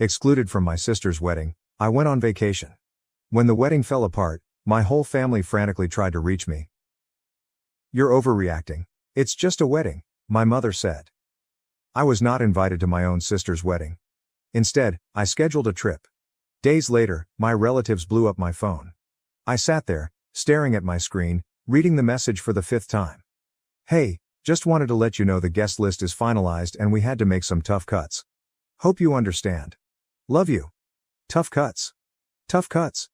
Excluded from my sister's wedding, I went on vacation. When the wedding fell apart, my whole family frantically tried to reach me. "You're overreacting. It's just a wedding," my mother said. I was not invited to my own sister's wedding. Instead, I scheduled a trip. Days later, my relatives blew up my phone. I sat there, staring at my screen, reading the message for the 5th time. "Hey, just wanted to let you know the guest list is finalized and we had to make some tough cuts. Hope you understand. Love you." Tough cuts. Tough cuts.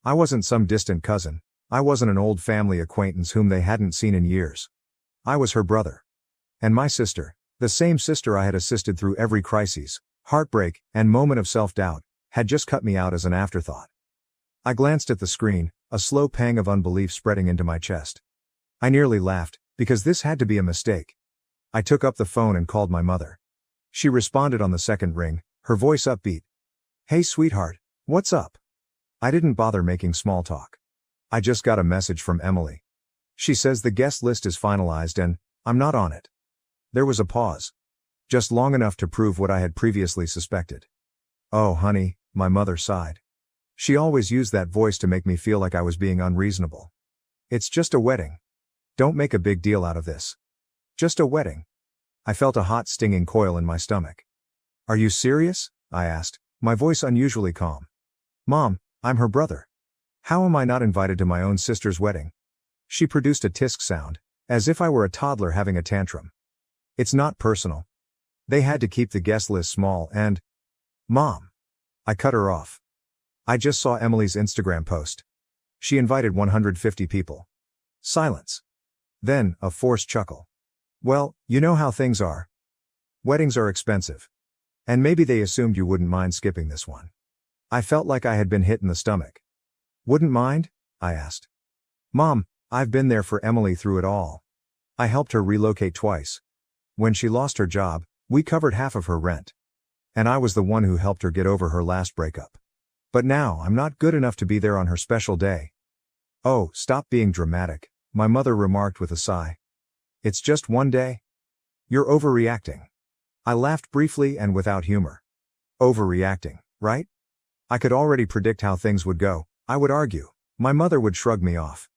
I wasn't some distant cousin. I wasn't an old family acquaintance whom they hadn't seen in years. I was her brother. And my sister, the same sister I had assisted through every crisis, heartbreak, and moment of self-doubt, had just cut me out as an afterthought. I glanced at the screen, a slow pang of unbelief spreading into my chest. I nearly laughed, because this had to be a mistake. I took up the phone and called my mother. She responded on the second ring, her voice upbeat. "Hey sweetheart, what's up?" I didn't bother making small talk. "I just got a message from Emily. She says the guest list is finalized and I'm not on it." There was a pause. Just long enough to prove what I had previously suspected. "Oh honey," my mother sighed. She always used that voice to make me feel like I was being unreasonable. "It's just a wedding. Don't make a big deal out of this. Just a wedding." I felt a hot stinging coil in my stomach. "Are you serious?" I asked, my voice unusually calm. "Mom, I'm her brother. How am I not invited to my own sister's wedding?" She produced a tisk sound, as if I were a toddler having a tantrum. "It's not personal. They had to keep the guest list small and—" "Mom." I cut her off. "I just saw Emily's Instagram post. She invited 150 people." Silence. Then, a forced chuckle. "Well, you know how things are. Weddings are expensive. And maybe they assumed you wouldn't mind skipping this one." I felt like I had been hit in the stomach. "Wouldn't mind?" I asked. "Mom, I've been there for Emily through it all. I helped her relocate twice. When she lost her job, we covered half of her rent. And I was the one who helped her get over her last breakup. But now I'm not good enough to be there on her special day." "Oh, stop being dramatic," my mother remarked with a sigh. "It's just one day. You're overreacting." I laughed briefly and without humor. Overreacting, right? I could already predict how things would go. I would argue. My mother would shrug me off.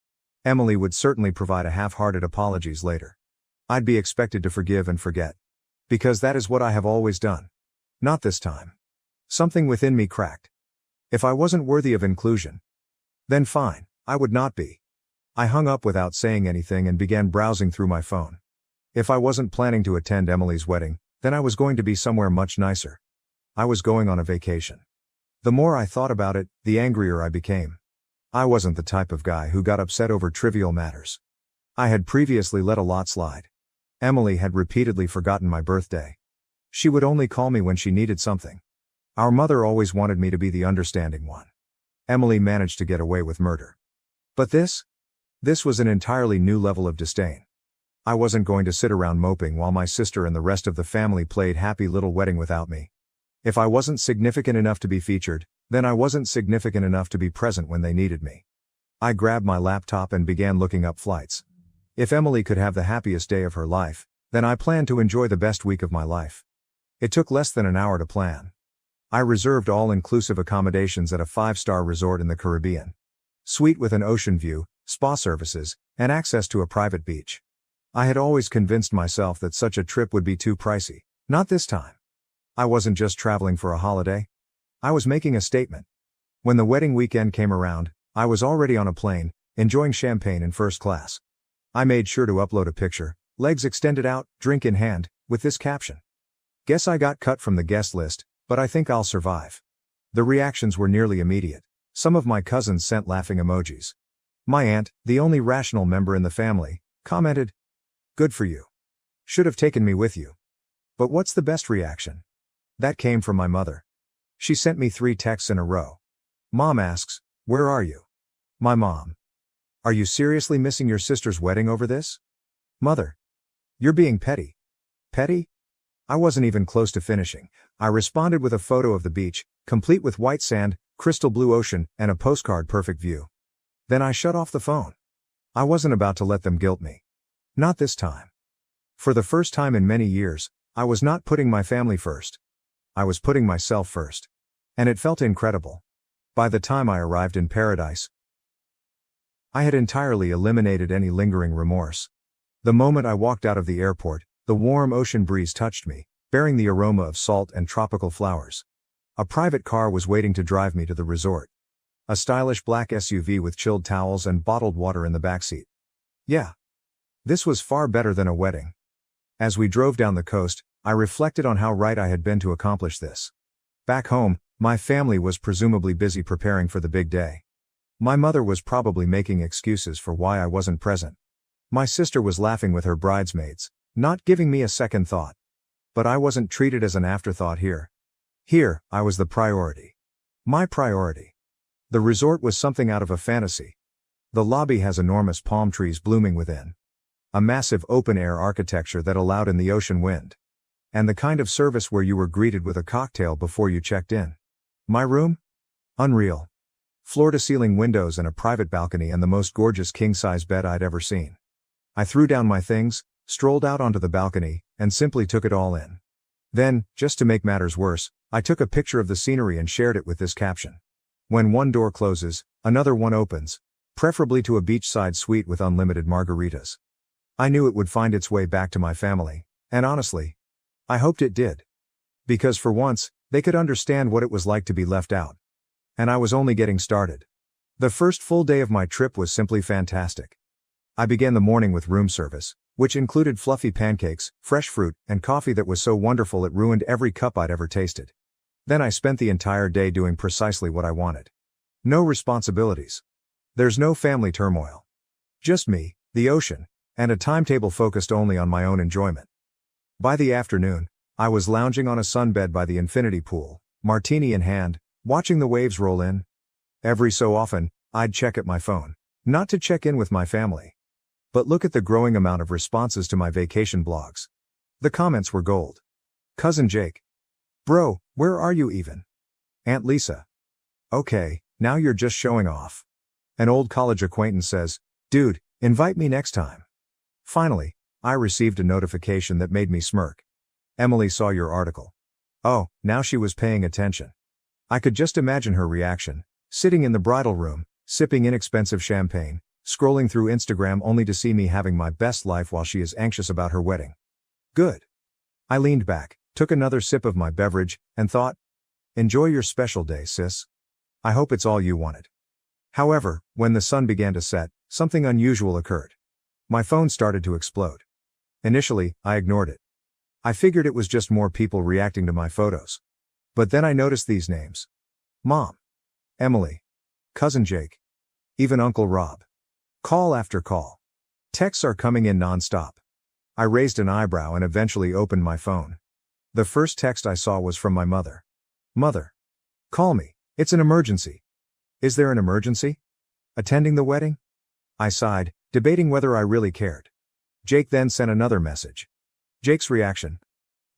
Emily would certainly provide a half-hearted apologies later. I'd be expected to forgive and forget. Because that is what I have always done. Not this time. Something within me cracked. If I wasn't worthy of inclusion, then fine, I would not be. I hung up without saying anything and began browsing through my phone. If I wasn't planning to attend Emily's wedding, then I was going to be somewhere much nicer. I was going on a vacation. The more I thought about it, the angrier I became. I wasn't the type of guy who got upset over trivial matters. I had previously let a lot slide. Emily had repeatedly forgotten my birthday. She would only call me when she needed something. Our mother always wanted me to be the understanding one. Emily managed to get away with murder. But this was an entirely new level of disdain. I wasn't going to sit around moping while my sister and the rest of the family played happy little wedding without me. If I wasn't significant enough to be featured, then I wasn't significant enough to be present when they needed me. I grabbed my laptop and began looking up flights. If Emily could have the happiest day of her life, then I planned to enjoy the best week of my life. It took less than an hour to plan. I reserved all-inclusive accommodations at a 5-star resort in the Caribbean. Suite with an ocean view, spa services, and access to a private beach. I had always convinced myself that such a trip would be too pricey. Not this time. I wasn't just traveling for a holiday. I was making a statement. When the wedding weekend came around, I was already on a plane, enjoying champagne in first class. I made sure to upload a picture, legs extended out, drink in hand, with this caption. "Guess I got cut from the guest list, but I think I'll survive." The reactions were nearly immediate. Some of my cousins sent laughing emojis. My aunt, the only rational member in the family, commented, "Good for you. Should have taken me with you." But what's the best reaction? That came from my mother. She sent me 3 texts in a row. Mom asks, "Where are you?" My mom. "Are you seriously missing your sister's wedding over this?" Mother. "You're being petty." Petty? I wasn't even close to finishing. I responded with a photo of the beach, complete with white sand, crystal blue ocean, and a postcard perfect view. Then I shut off the phone. I wasn't about to let them guilt me. Not this time. For the first time in many years, I was not putting my family first. I was putting myself first. And it felt incredible. By the time I arrived in paradise, I had entirely eliminated any lingering remorse. The moment I walked out of the airport, the warm ocean breeze touched me, bearing the aroma of salt and tropical flowers. A private car was waiting to drive me to the resort. A stylish black SUV with chilled towels and bottled water in the backseat. Yeah. This was far better than a wedding. As we drove down the coast, I reflected on how right I had been to accomplish this. Back home, my family was presumably busy preparing for the big day. My mother was probably making excuses for why I wasn't present. My sister was laughing with her bridesmaids, not giving me a second thought. But I wasn't treated as an afterthought here. Here, I was the priority. My priority. The resort was something out of a fantasy. The lobby has enormous palm trees blooming within. A massive open-air architecture that allowed in the ocean wind. And the kind of service where you were greeted with a cocktail before you checked in. My room? Unreal. Floor-to-ceiling windows and a private balcony and the most gorgeous king-size bed I'd ever seen. I threw down my things, strolled out onto the balcony, and simply took it all in. Then, just to make matters worse, I took a picture of the scenery and shared it with this caption. When one door closes, another one opens, preferably to a beachside suite with unlimited margaritas. I knew it would find its way back to my family, and honestly, I hoped it did. Because for once, they could understand what it was like to be left out. And I was only getting started. The first full day of my trip was simply fantastic. I began the morning with room service, which included fluffy pancakes, fresh fruit, and coffee that was so wonderful it ruined every cup I'd ever tasted. Then I spent the entire day doing precisely what I wanted. No responsibilities. There's no family turmoil. Just me, the ocean, and a timetable focused only on my own enjoyment. By the afternoon, I was lounging on a sunbed by the infinity pool, martini in hand, watching the waves roll in. Every so often, I'd check at my phone, not to check in with my family, but look at the growing amount of responses to my vacation blogs. The comments were gold. Cousin Jake. Bro, where are you even? Aunt Lisa. Okay, now you're just showing off. An old college acquaintance says, dude, invite me next time. Finally, I received a notification that made me smirk. Emily saw your article. Oh, now she was paying attention. I could just imagine her reaction, sitting in the bridal room, sipping inexpensive champagne, scrolling through Instagram only to see me having my best life while she is anxious about her wedding. Good. I leaned back, took another sip of my beverage, and thought, enjoy your special day, sis. I hope it's all you wanted. However, when the sun began to set, something unusual occurred. My phone started to explode. Initially, I ignored it. I figured it was just more people reacting to my photos. But then I noticed these names. Mom. Emily. Cousin Jake. Even Uncle Rob. Call after call. Texts are coming in non-stop. I raised an eyebrow and eventually opened my phone. The first text I saw was from my mother. Mother. Call me, it's an emergency. Is there an emergency? Attending the wedding? I sighed, debating whether I really cared. Jake then sent another message. Jake's reaction.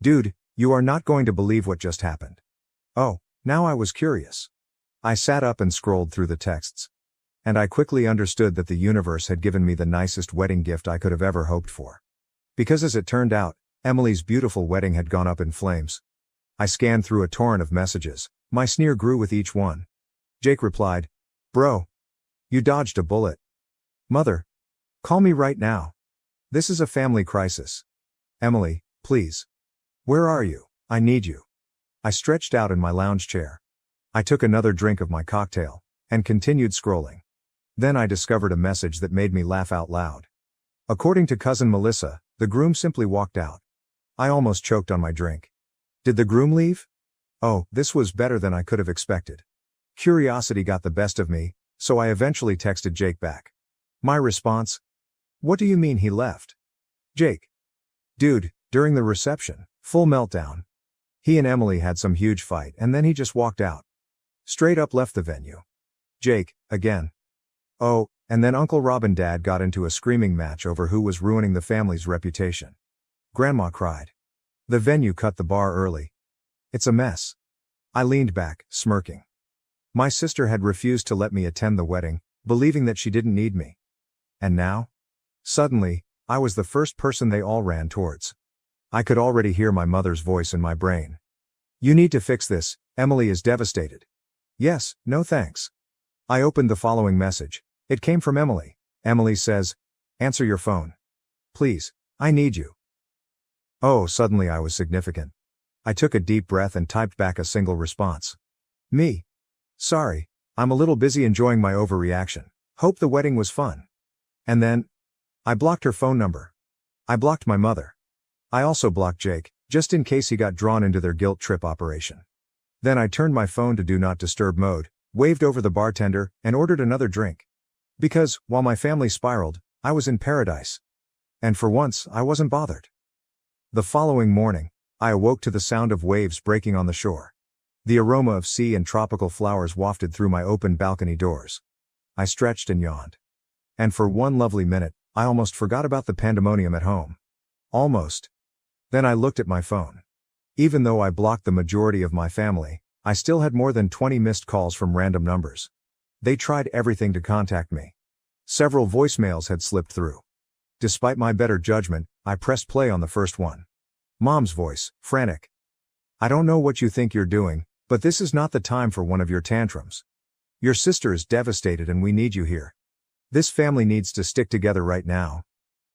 Dude, you are not going to believe what just happened. Oh, now I was curious. I sat up and scrolled through the texts. And I quickly understood that the universe had given me the nicest wedding gift I could have ever hoped for. Because as it turned out, Emily's beautiful wedding had gone up in flames. I scanned through a torrent of messages, my sneer grew with each one. Jake replied, Bro. You dodged a bullet. Mother. Call me right now. This is a family crisis. Emily, please. Where are you? I need you. I stretched out in my lounge chair. I took another drink of my cocktail, and continued scrolling. Then I discovered a message that made me laugh out loud. According to cousin Melissa, the groom simply walked out. I almost choked on my drink. Did the groom leave? Oh, this was better than I could have expected. Curiosity got the best of me, so I eventually texted Jake back. My response? What do you mean he left? Jake. Dude, during the reception, full meltdown. He and Emily had some huge fight and then he just walked out. Straight up left the venue. Jake, again. Oh, and then Uncle Rob and Dad got into a screaming match over who was ruining the family's reputation. Grandma cried. The venue cut the bar early. It's a mess. I leaned back, smirking. My sister had refused to let me attend the wedding, believing that she didn't need me. And now? Suddenly, I was the first person they all ran towards. I could already hear my mother's voice in my brain. You need to fix this, Emily is devastated. Yes, no thanks. I opened the following message. It came from Emily. Emily says, answer your phone. Please, I need you. Oh, suddenly I was significant. I took a deep breath and typed back a single response. Me. Sorry, I'm a little busy enjoying my overreaction. Hope the wedding was fun. And then, I blocked her phone number. I blocked my mother. I also blocked Jake, just in case he got drawn into their guilt trip operation. Then I turned my phone to do not disturb mode, waved over the bartender, and ordered another drink. Because, while my family spiraled, I was in paradise. And for once, I wasn't bothered. The following morning, I awoke to the sound of waves breaking on the shore. The aroma of sea and tropical flowers wafted through my open balcony doors. I stretched and yawned. And for one lovely minute, I almost forgot about the pandemonium at home. Almost. Then I looked at my phone. Even though I blocked the majority of my family, I still had more than 20 missed calls from random numbers. They tried everything to contact me. Several voicemails had slipped through. Despite my better judgment, I pressed play on the first one. Mom's voice, frantic. I don't know what you think you're doing, but this is not the time for one of your tantrums. Your sister is devastated and we need you here. This family needs to stick together right now.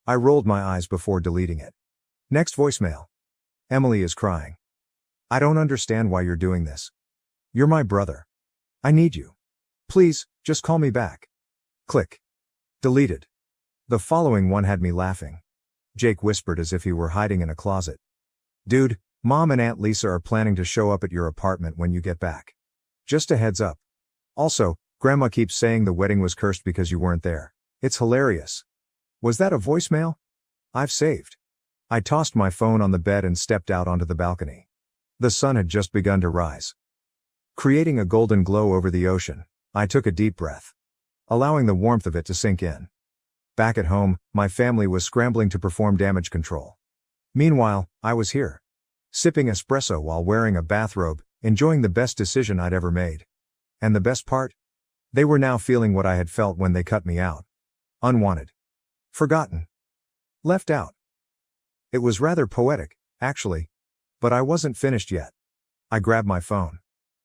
I rolled my eyes before deleting it. Next voicemail. Emily is crying. I don't understand why you're doing this. You're my brother. I need you. Please, just call me back. Click. Deleted. The following one had me laughing. Jake whispered as if he were hiding in a closet. Dude, Mom and Aunt Lisa are planning to show up at your apartment when you get back. Just a heads up. Also, Grandma keeps saying the wedding was cursed because you weren't there. It's hilarious. Was that a voicemail? I've saved. I tossed my phone on the bed and stepped out onto the balcony. The sun had just begun to rise. Creating a golden glow over the ocean, I took a deep breath, allowing the warmth of it to sink in. Back at home, my family was scrambling to perform damage control. Meanwhile, I was here, sipping espresso while wearing a bathrobe, enjoying the best decision I'd ever made. And the best part? They were now feeling what I had felt when they cut me out. Unwanted. Forgotten. Left out. It was rather poetic, actually. But I wasn't finished yet. I grabbed my phone.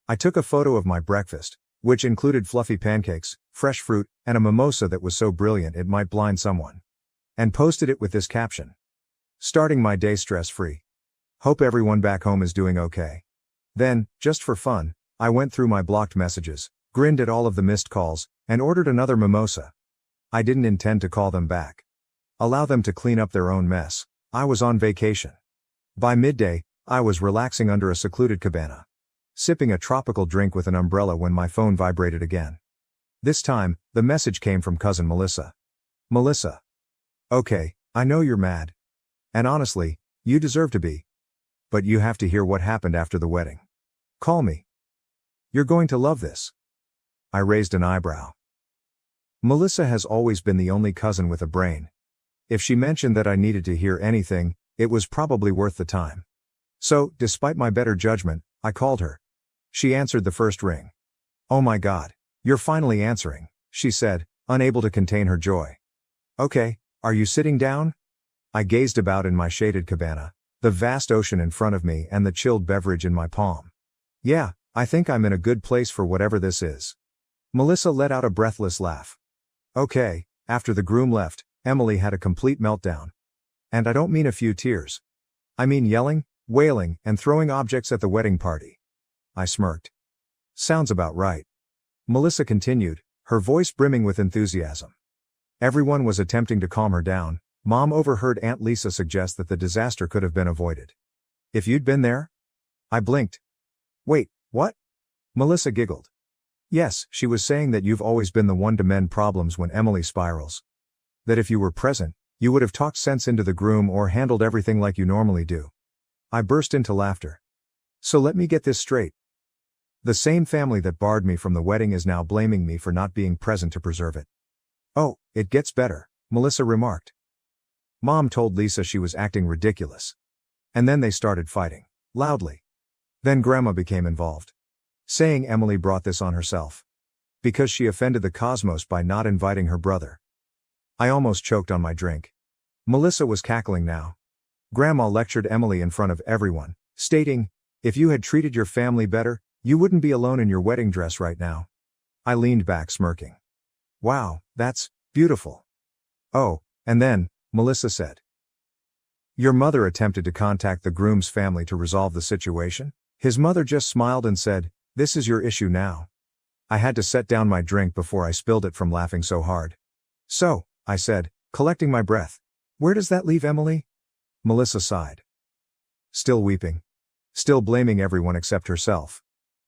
I took a photo of my breakfast, which included fluffy pancakes, fresh fruit, and a mimosa that was so brilliant it might blind someone. And posted it with this caption. Starting my day stress-free. Hope everyone back home is doing okay. Then, just for fun, I went through my blocked messages, grinned at all of the missed calls, and ordered another mimosa. I didn't intend to call them back. Allow them to clean up their own mess. I was on vacation. By midday, I was relaxing under a secluded cabana, sipping a tropical drink with an umbrella when my phone vibrated again. This time, the message came from cousin Melissa. Melissa. Okay, I know you're mad. And honestly, you deserve to be. But you have to hear what happened after the wedding. Call me. You're going to love this. I raised an eyebrow. Melissa has always been the only cousin with a brain. If she mentioned that I needed to hear anything, it was probably worth the time. So, despite my better judgment, I called her. She answered the first ring. Oh my God, you're finally answering, she said, unable to contain her joy. Okay, are you sitting down? I gazed about in my shaded cabana, the vast ocean in front of me and the chilled beverage in my palm. Yeah, I think I'm in a good place for whatever this is. Melissa let out a breathless laugh. Okay, after the groom left, Emily had a complete meltdown. And I don't mean a few tears. I mean yelling, wailing, and throwing objects at the wedding party. I smirked. Sounds about right. Melissa continued, her voice brimming with enthusiasm. Everyone was attempting to calm her down. Mom overheard Aunt Lisa suggest that the disaster could have been avoided. If you'd been there? I blinked. Wait, what? Melissa giggled. Yes, she was saying that you've always been the one to mend problems when Emily spirals. That if you were present, you would have talked sense into the groom or handled everything like you normally do. I burst into laughter. So let me get this straight. The same family that barred me from the wedding is now blaming me for not being present to preserve it. Oh, it gets better, Melissa remarked. Mom told Lisa she was acting ridiculous. And then they started fighting, loudly. Then Grandma became involved, saying Emily brought this on herself. Because she offended the cosmos by not inviting her brother. I almost choked on my drink. Melissa was cackling now. Grandma lectured Emily in front of everyone, stating, If you had treated your family better, you wouldn't be alone in your wedding dress right now. I leaned back smirking. Wow, that's beautiful. Oh, and then, Melissa said. Your mother attempted to contact the groom's family to resolve the situation? His mother just smiled and said, this is your issue now. I had to set down my drink before I spilled it from laughing so hard. So, I said, collecting my breath. Where does that leave Emily? Melissa sighed. Still weeping. Still blaming everyone except herself.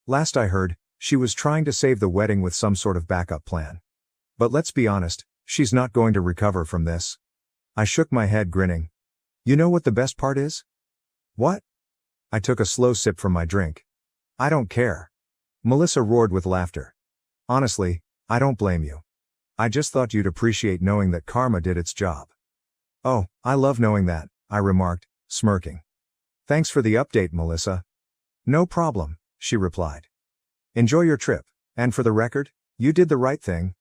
Last I heard, she was trying to save the wedding with some sort of backup plan. But let's be honest, she's not going to recover from this. I shook my head grinning. You know what the best part is? What? I took a slow sip from my drink. I don't care. Melissa roared with laughter. Honestly, I don't blame you. I just thought you'd appreciate knowing that karma did its job. Oh, I love knowing that, I remarked, smirking. Thanks for the update, Melissa. No problem, she replied. Enjoy your trip, and for the record, you did the right thing.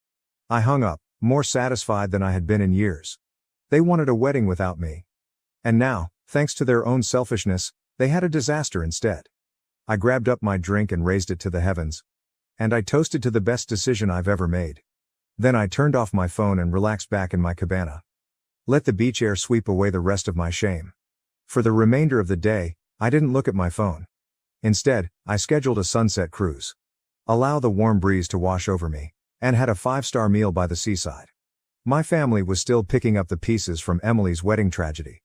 I hung up, more satisfied than I had been in years. They wanted a wedding without me. And now, thanks to their own selfishness, they had a disaster instead. I grabbed up my drink and raised it to the heavens. And I toasted to the best decision I've ever made. Then I turned off my phone and relaxed back in my cabana. Let the beach air sweep away the rest of my shame. For the remainder of the day, I didn't look at my phone. Instead, I scheduled a sunset cruise. Allow the warm breeze to wash over me, and had a 5-star meal by the seaside. My family was still picking up the pieces from Emily's wedding tragedy.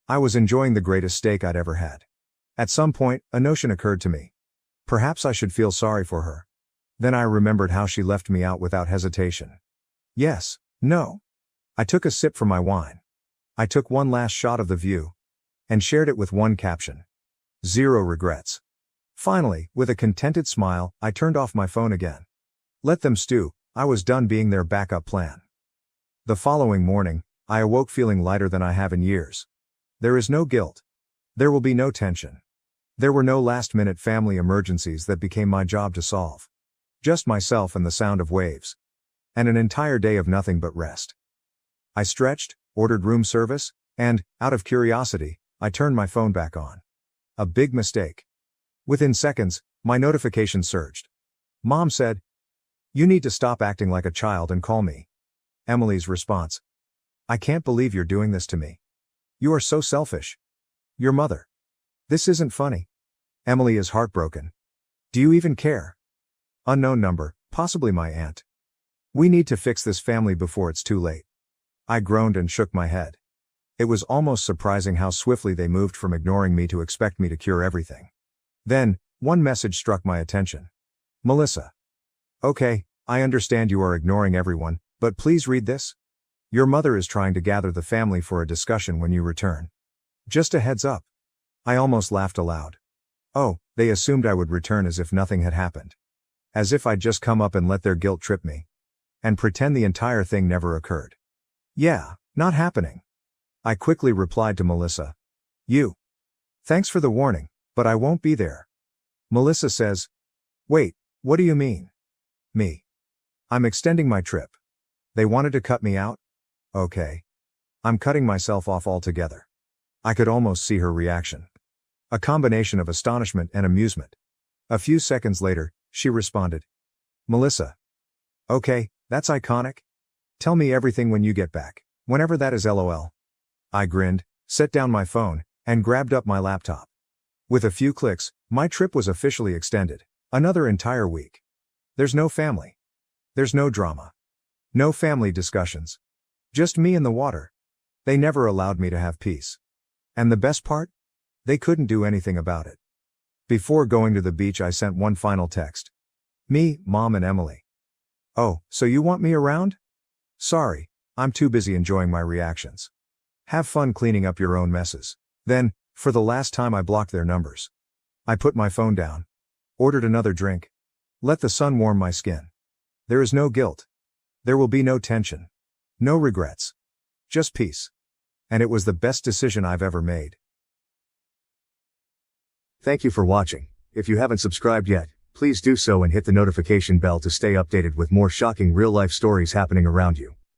I was enjoying the greatest steak I'd ever had. At some point, a notion occurred to me. Perhaps I should feel sorry for her. Then I remembered how she left me out without hesitation. Yes, no. I took a sip from my wine. I took one last shot of the view. And shared it with one caption. 0 regrets. Finally, with a contented smile, I turned off my phone again. Let them stew, I was done being their backup plan. The following morning, I awoke feeling lighter than I have in years. There is no guilt. There will be no tension. There were no last-minute family emergencies that became my job to solve. Just myself and the sound of waves. And an entire day of nothing but rest. I stretched, ordered room service, and, out of curiosity, I turned my phone back on. A big mistake. Within seconds, my notification surged. Mom said, "You need to stop acting like a child and call me." Emily's response. "I can't believe you're doing this to me. You are so selfish. Your mother. This isn't funny. Emily is heartbroken. Do you even care?" Unknown number, possibly my aunt. "We need to fix this family before it's too late." I groaned and shook my head. It was almost surprising how swiftly they moved from ignoring me to expect me to cure everything. Then, one message struck my attention. Melissa. Okay, I understand you are ignoring everyone, but please read this. Your mother is trying to gather the family for a discussion when you return. Just a heads up. I almost laughed aloud. Oh, they assumed I would return as if nothing had happened. As if I'd just come up and let their guilt trip me. And pretend the entire thing never occurred. Yeah, not happening. I quickly replied to Melissa. Thanks for the warning, but I won't be there. Melissa says. Wait, what do you mean? Me. I'm extending my trip. They wanted to cut me out? Okay. I'm cutting myself off altogether. I could almost see her reaction. A combination of astonishment and amusement. A few seconds later, she responded. Melissa. Okay, that's iconic. Tell me everything when you get back, whenever that is LOL. I grinned, set down my phone, and grabbed up my laptop. With a few clicks, my trip was officially extended. Another entire week. There's no family. There's no drama. No family discussions. Just me and the water. They never allowed me to have peace. And the best part? They couldn't do anything about it. Before going to the beach, I sent one final text. Me, Mom, and Emily. Oh, so you want me around? Sorry, I'm too busy enjoying my reactions. Have fun cleaning up your own messes. Then, for the last time, I blocked their numbers. I put my phone down. Ordered another drink. Let the sun warm my skin. There is no guilt. There will be no tension. No regrets. Just peace. And it was the best decision I've ever made. Thank you for watching. If you haven't subscribed yet, please do so and hit the notification bell to stay updated with more shocking real-life stories happening around you.